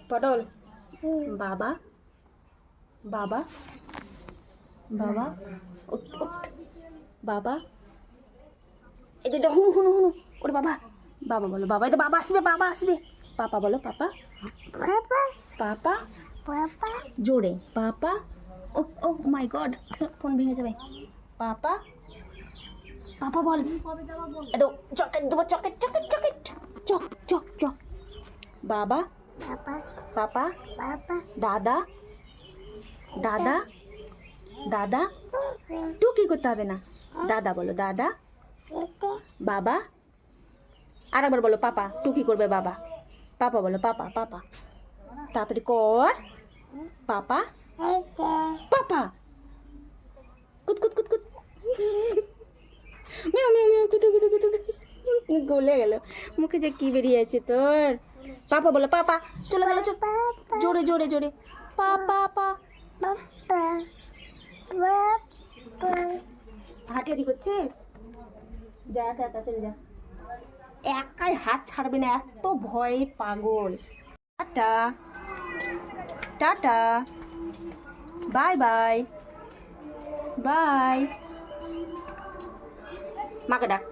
পটল বাবা বাবা বাবা উঠ উঠ বাবা এই যে হুনু হুনু হুনু ওরে বাবা বাবা বলো বাবা এই তো বাবা আসবে পাপা বলো পাপা পাপা পাপা জোরে পাপা ও ও মাই গড ফোন ভেঙে যাবে পাপা পাপা বল এতো চকেট দেবো চকেট চকেট চকেট চক চক চক বাবা পাপা দাদা দাদা দাদা টুকি করতে হবে না দাদা বলো দাদা বাবা আর একবার বলো পাপা টুকি করবে বাবা পাপা বলো পাপা পাপা তাড়াতাড়ি কর পাপা পাপা কুত কুত কুত কুত মিয়াও মিয়াও মিয়াও কুতু কুতু কুতু গলে গেল মুখে যে কি বেরিয়েছে তোর পাপা বলো পাপা চলে গেল জোরে জোরে জোরে পাপা পা হাঁটি করছিস যা একা একা চলে যা একাই হাত ছাড়বে না এত ভয়ে পাগল tata tata bye bye bye মাকে ডাক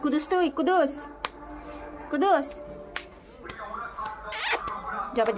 কুদুস তুই কুদুস কুদুস যাবে